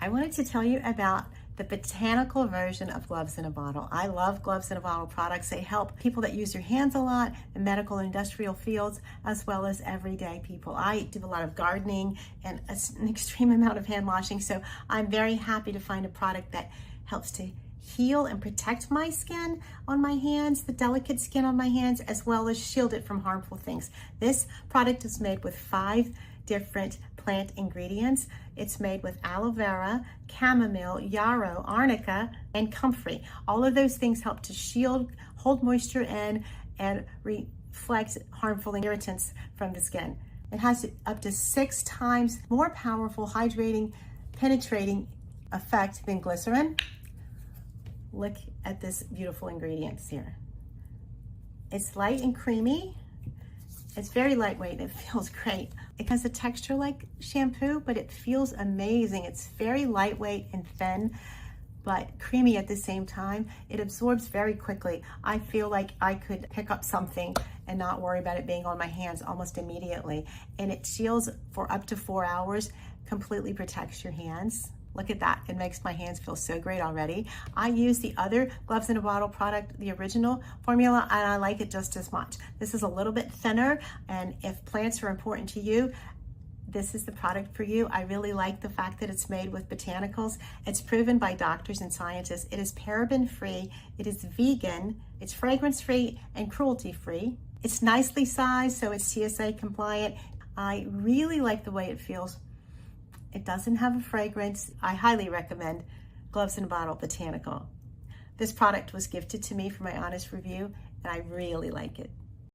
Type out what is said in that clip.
I wanted to tell you about the botanical version of gloves in a bottle. I love gloves in a bottle products. They help people that use their hands a lot in medical and industrial fields, as well as everyday people. I do a lot of gardening and an extreme amount of hand washing, so I'm very happy to find a product that helps to heal and protect my skin on my hands, the delicate skin on my hands, as well as shield it from harmful things. This product is made with 5 different plant ingredients. It's made with aloe vera, chamomile, yarrow, arnica, and comfrey. All of those things help to shield, hold moisture in, and reflect harmful irritants from the skin. It has up to 6 times more powerful hydrating, penetrating effect than glycerin. Look at this beautiful ingredients here. It's light and creamy. It's very lightweight and it feels great. It has a texture like shampoo, but it feels amazing. It's very lightweight and thin, but creamy at the same time. It absorbs very quickly. I feel like I could pick up something and not worry about it being on my hands almost immediately. And it shields for up to 4 hours, completely protects your hands. Look at that, it makes my hands feel so great already. I use the other gloves in a bottle product, the original formula, and I like it just as much. This is a little bit thinner, and if plants are important to you, this is the product for you. I really like the fact that it's made with botanicals. It's proven by doctors and scientists. It is paraben-free, it is vegan, it's fragrance-free and cruelty-free. It's nicely sized, so it's TSA compliant. I really like the way it feels. It doesn't have a fragrance. I highly recommend Gloves in a Bottle Botanical. This product was gifted to me for my honest review, and I really like it.